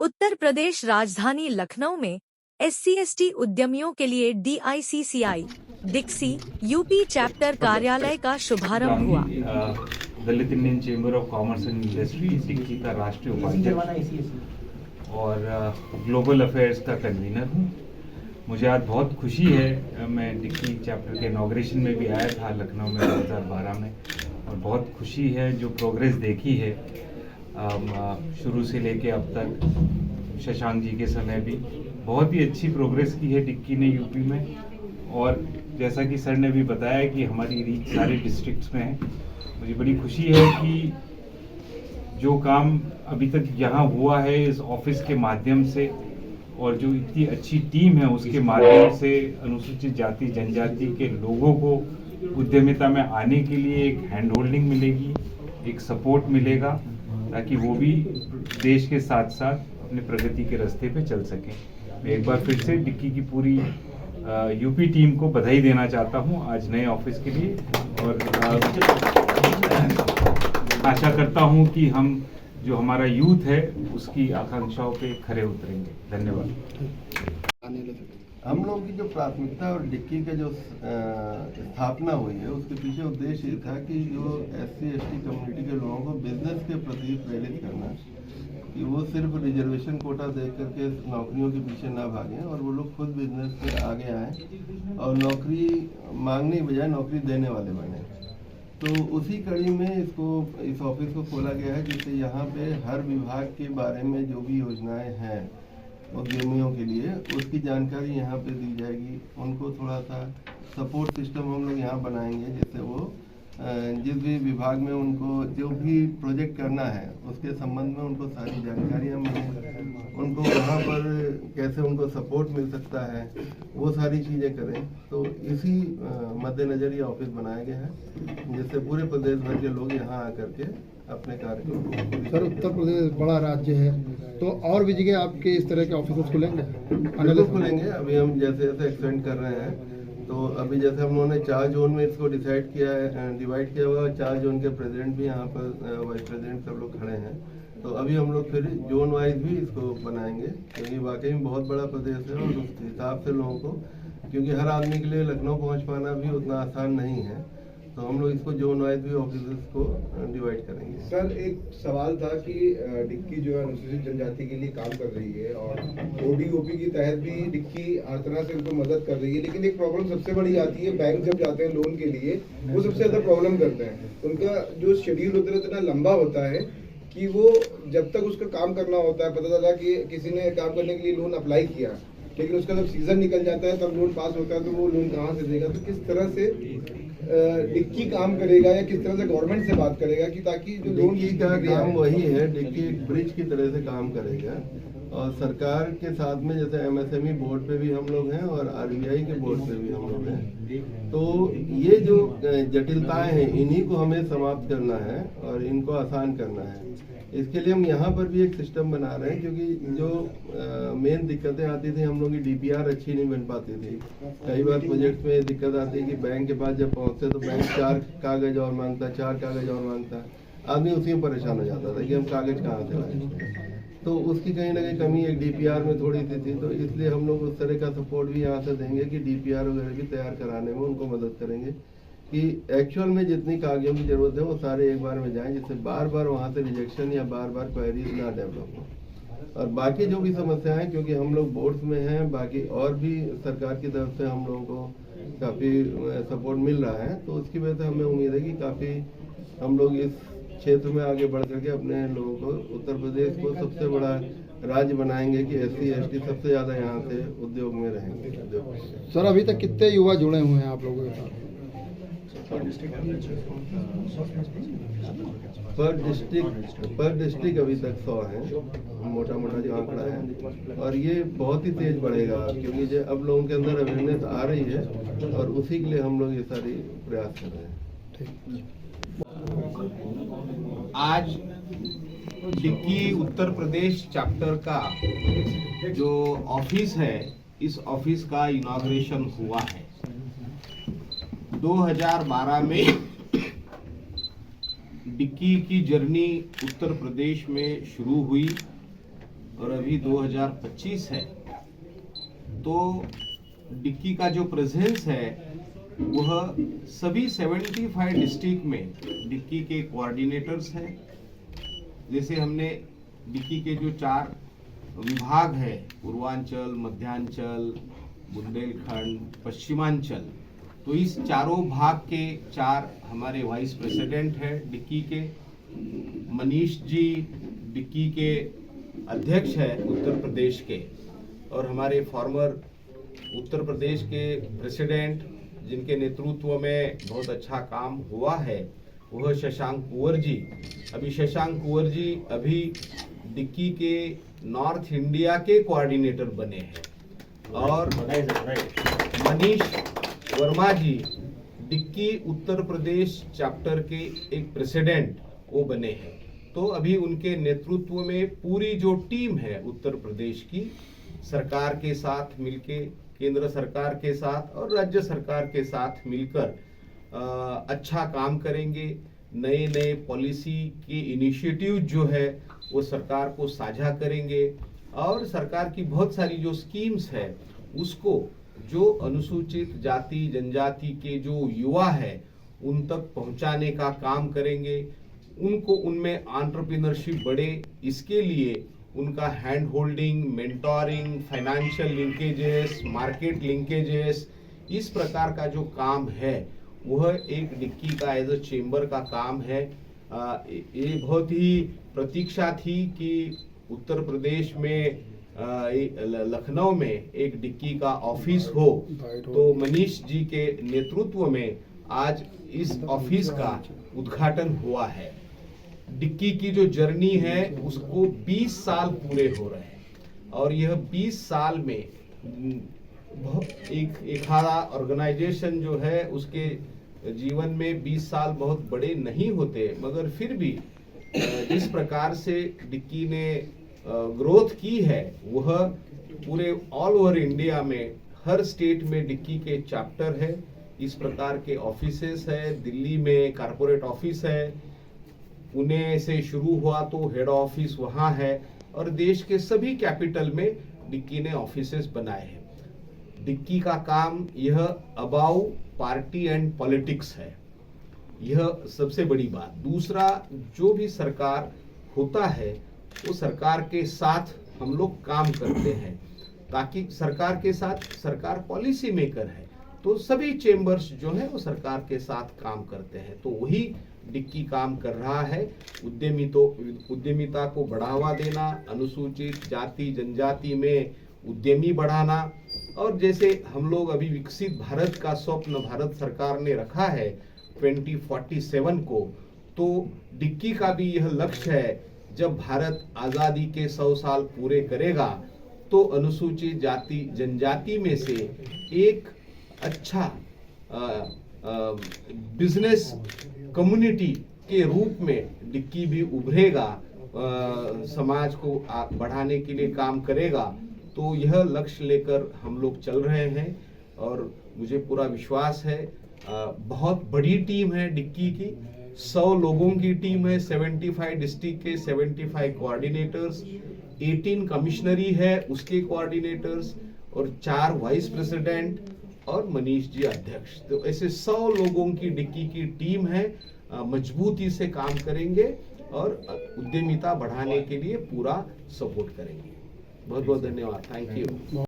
उत्तर प्रदेश राजधानी लखनऊ में SC/ST उद्यमियों के लिए DICCI डिक्सी यूपी चैप्टर कार्यालय का शुभारंभ हुआ। Dalit Indian chamber of commerce and industry DICCI का राष्ट्रीय उपाध्यक्ष और ग्लोबल अफेयर्स का कन्वीनर हूँ। मुझे आज बहुत खुशी है, मैं डिक्की चैप्टर के इनॉग्रेशन में भी आया था लखनऊ में 2012 में, और बहुत खुशी है जो प्रोग्रेस देखी है शुरू से लेके अब तक। शशांक जी के समय भी बहुत ही अच्छी प्रोग्रेस की है डिक्की ने यूपी में, और जैसा कि सर ने भी बताया कि हमारी रीच सारे डिस्ट्रिक्ट्स में है। मुझे बड़ी खुशी है कि जो काम अभी तक यहाँ हुआ है इस ऑफिस के माध्यम से, और जो इतनी अच्छी टीम है उसके माध्यम से अनुसूचित जाति जनजाति के लोगों को उद्यमिता में आने के लिए एक हैंड होल्डिंग मिलेगी, एक सपोर्ट मिलेगा, ताकि वो भी देश के साथ साथ अपने प्रगति के रास्ते पे चल सकें। मैं एक बार फिर से डिक्की की पूरी यूपी टीम को बधाई देना चाहता हूं आज नए ऑफिस के लिए, और आशा करता हूं कि हम जो हमारा यूथ है उसकी आकांक्षाओं पे खरे उतरेंगे। धन्यवाद। हम लोगों की जो प्राथमिकता और डिक्की का जो स्थापना हुई है उसके पीछे उद्देश्य ये था कि जो SC/ST कम्युनिटी के लोगों को बिजनेस के प्रति प्रेरित करना, कि वो सिर्फ रिजर्वेशन कोटा देख करके नौकरियों के पीछे ना भागें और वो लोग खुद बिजनेस में आगे आएँ और नौकरी मांगने की बजाय नौकरी देने वाले बने। तो उसी कड़ी में इस ऑफिस को खोला गया है, जिससे यहाँ पे हर विभाग के बारे में जो भी योजनाएं हैं उद्यमियों के लिए उसकी जानकारी यहाँ पे दी जाएगी। उनको थोड़ा सा सपोर्ट सिस्टम हम लोग यहाँ बनाएंगे, जिससे वो जिस भी विभाग में उनको जो भी प्रोजेक्ट करना है उसके संबंध में उनको सारी जानकारियाँ मिलें, उनको वहाँ पर कैसे उनको सपोर्ट मिल सकता है, वो सारी चीज़ें करें। तो इसी मद्देनज़र ये ऑफिस बनाया गया है, जिससे पूरे प्रदेश भर के लोग यहाँ आकर के अपने कार्य को। सर, उत्तर प्रदेश बड़ा राज्य है, तो और भी जगह आपके इस तरह के ऑफिस खुलेंगे? खुलेंगे। अभी हम जैसे जैसे एक्सटेंड कर रहे हैं, तो अभी जैसे हम लोगों ने 4 जोन में इसको डिवाइड किया हुआ है। 4 जोन के प्रेसिडेंट भी यहाँ पर वाइस प्रेसिडेंट सब लोग खड़े हैं। तो अभी हम लोग फिर जोन वाइज भी इसको बनाएंगे, क्योंकि वाकई में बहुत बड़ा प्रदेश है और उस हिसाब से लोगों को, क्योंकि हर आदमी के लिए लखनऊ पहुँच पाना भी उतना आसान नहीं है, तो हम लोग इसको जोन वाइज भी ऑफिस को डिवाइड करेंगे। सर, एक सवाल था कि डिक्की जो है अनुसूचित जनजाति के लिए काम कर रही है और ODOP के तहत भी डिक्की हर तरह से उनको मदद कर रही है, लेकिन एक प्रॉब्लम सबसे बड़ी आती है, बैंक जब जाते हैं लोन के लिए वो सबसे ज़्यादा प्रॉब्लम करते हैं। उनका जो शेड्यूल होता है इतना लंबा होता है कि वो जब तक उसका काम करना होता है, पता चला कि किसी ने काम करने के लिए लोन अप्लाई किया, लेकिन उसका जब सीजन निकल जाता है तब लोन पास होता है, तो वो लोन कहाँ से देगा? तो किस तरह से डिक्की काम करेगा या किस तरह से गवर्नमेंट से बात करेगा कि ताकि जो लोन का काम वही है, डिक्की एक ब्रिज की तरह से काम करेगा, और सरकार के साथ में जैसे MSME बोर्ड पे भी हम लोग हैं और RBI के बोर्ड पे भी हम लोग हैं। तो ये जो जटिलताएं हैं इन्हीं को हमें समाप्त करना है और इनको आसान करना है। इसके लिए हम यहाँ पर भी एक सिस्टम बना रहे हैं, क्योंकि जो मेन दिक्कतें आती थी, हम लोग की DPR अच्छी नहीं बन पाती थी। कई बार प्रोजेक्ट में दिक्कत आती है कि बैंक के पास जब पहुँचते तो बैंक 4 कागज़ और मांगता, 4 कागज़ और मांगता, आदमी उसी में परेशान हो जाता था कि हम कागज़ कहाँ से लाएं। तो उसकी कहीं ना कहीं कमी एक DPR में थोड़ी सी थी, तो इसलिए हम लोग उस तरह का सपोर्ट भी यहाँ से देंगे कि DPR वगैरह भी तैयार कराने में उनको मदद करेंगे, कि एक्चुअल में जितनी कागजों की जरूरत है वो सारे एक बार में जाएं, जिससे बार बार वहाँ से रिजेक्शन या बार बार क्वेरीज ना डेवलप हो। और बाकी जो भी समस्याएं, क्योंकि हम लोग बोर्ड्स में हैं, बाकी और भी सरकार की तरफ से हम लोगों को काफ़ी सपोर्ट मिल रहा है, तो उसकी वजह से हमें उम्मीद है कि काफ़ी हम लोग इस क्षेत्र में आगे बढ़ करके अपने लोगों को, उत्तर प्रदेश को सबसे बड़ा राज्य बनाएंगे कि SC/ST सबसे ज़्यादा यहाँ से उद्योग में रहेंगे। सर, अभी तक कितने युवा जुड़े हुए हैं आप लोगों के साथ? पर डिस्ट्रिक्ट अभी तक 100 है, मोटा जो आंकड़ा है, और ये बहुत ही तेज बढ़ेगा, क्योंकि जो अब लोगों के अंदर अवेयरनेस आ रही है और उसी के लिए हम लोग ये सारी प्रयास कर रहे हैं। आज डिक्की उत्तर प्रदेश चैप्टर का जो ऑफिस है, इस ऑफिस का इनॉग्रेशन हुआ है। 2012 में डिक्की की जर्नी उत्तर प्रदेश में शुरू हुई और अभी 2025 है, तो डिक्की का जो प्रेजेंस है वह सभी 75 डिस्ट्रिक्ट में डिक्की के कोऑर्डिनेटर्स हैं। जैसे हमने डिक्की के जो 4 विभाग है, पूर्वांचल, मध्यांचल, बुंदेलखंड, पश्चिमांचल, तो इस चारों भाग के 4 हमारे वाइस प्रेसिडेंट हैं डिक्की के। मनीष जी डिक्की के अध्यक्ष है उत्तर प्रदेश के, और हमारे फॉर्मर उत्तर प्रदेश के प्रेसिडेंट जिनके नेतृत्व में बहुत अच्छा काम हुआ है वह शशांक कुंवर जी। अभी शशांक कुंवर जी अभी डिक्की के नॉर्थ इंडिया के कोऑर्डिनेटर बने हैं, और मनीष वर्मा जी डिक्की उत्तर प्रदेश चैप्टर के एक प्रेसिडेंट वो बने हैं। तो अभी उनके नेतृत्व में पूरी जो टीम है उत्तर प्रदेश की, सरकार के साथ मिलके, केंद्र सरकार के साथ और राज्य सरकार के साथ मिलकर अच्छा काम करेंगे। नए नए पॉलिसी की इनिशिएटिव जो है वो सरकार को साझा करेंगे, और सरकार की बहुत सारी जो स्कीम्स है उसको जो अनुसूचित जाति जनजाति के जो युवा है उन तक पहुंचाने का काम करेंगे। उनको उनमें एंटरप्रेन्योरशिप बढ़े, इसके लिए उनका hand holding, mentoring, financial linkages, market linkages, इस प्रकार का जो काम है वह एक डिक्की का एज अ चेंबर का काम है। ये बहुत ही प्रतीक्षा थी कि उत्तर प्रदेश में लखनऊ में एक डिक्की का ऑफिस हो, तो मनीष जी के नेतृत्व में आज इस ऑफिस का उद्घाटन हुआ है। डिक्की की जो जर्नी है उसको 20 साल पूरे हो रहे हैं, और यह 20 साल में एक ऑर्गेनाइजेशन जो है उसके जीवन में 20 साल बहुत बड़े नहीं होते, मगर फिर भी जिस प्रकार से डिक्की ने ग्रोथ की है वह पूरे ऑल ओवर इंडिया में हर स्टेट में डिक्की के चैप्टर है। इस प्रकार के ऑफिसेस है, दिल्ली में कॉर्पोरेट ऑफिस है, पुणे से शुरू हुआ तो हेड ऑफिस वहां है, और देश के सभी कैपिटल में डिक्की ने ऑफिसेस बनाए हैं। डिक्की का काम यह अबाउ पार्टी एंड पॉलिटिक्स है, यह सबसे बड़ी बात। दूसरा, जो भी सरकार होता है वो सरकार के साथ हम लोग काम करते हैं, ताकि सरकार के साथ सरकार पॉलिसी मेकर है, तो सभी चेंबर्स जो है वो सरकार के साथ काम करते हैं। तो वही डिक्की काम कर रहा है, उद्यमिता को बढ़ावा देना, अनुसूचित जाति जनजाति में उद्यमी बढ़ाना, और जैसे हम लोग अभी विकसित भारत का स्वप्न भारत सरकार ने रखा है 2047 को, तो डिक्की का भी यह लक्ष्य है, जब भारत आज़ादी के 100 साल पूरे करेगा तो अनुसूचित जाति जनजाति में से एक अच्छा बिजनेस कम्युनिटी के रूप में डिक्की भी उभरेगा, समाज को बढ़ाने के लिए काम करेगा। तो यह लक्ष्य लेकर हम लोग चल रहे हैं, और मुझे पूरा विश्वास है। बहुत बड़ी टीम है डिक्की की, 100 लोगों की टीम है, 75 डिस्ट्रिक्ट के 75 कोऑर्डिनेटर्स, 18 कमिश्नरी है उसके कोऑर्डिनेटर्स, और 4 वाइस प्रेसिडेंट और मनीष जी अध्यक्ष। तो ऐसे 100 लोगों की डिक्की की टीम है, मजबूती से काम करेंगे और उद्यमिता बढ़ाने के लिए पूरा सपोर्ट करेंगे। बहुत बहुत धन्यवाद, थैंक यू।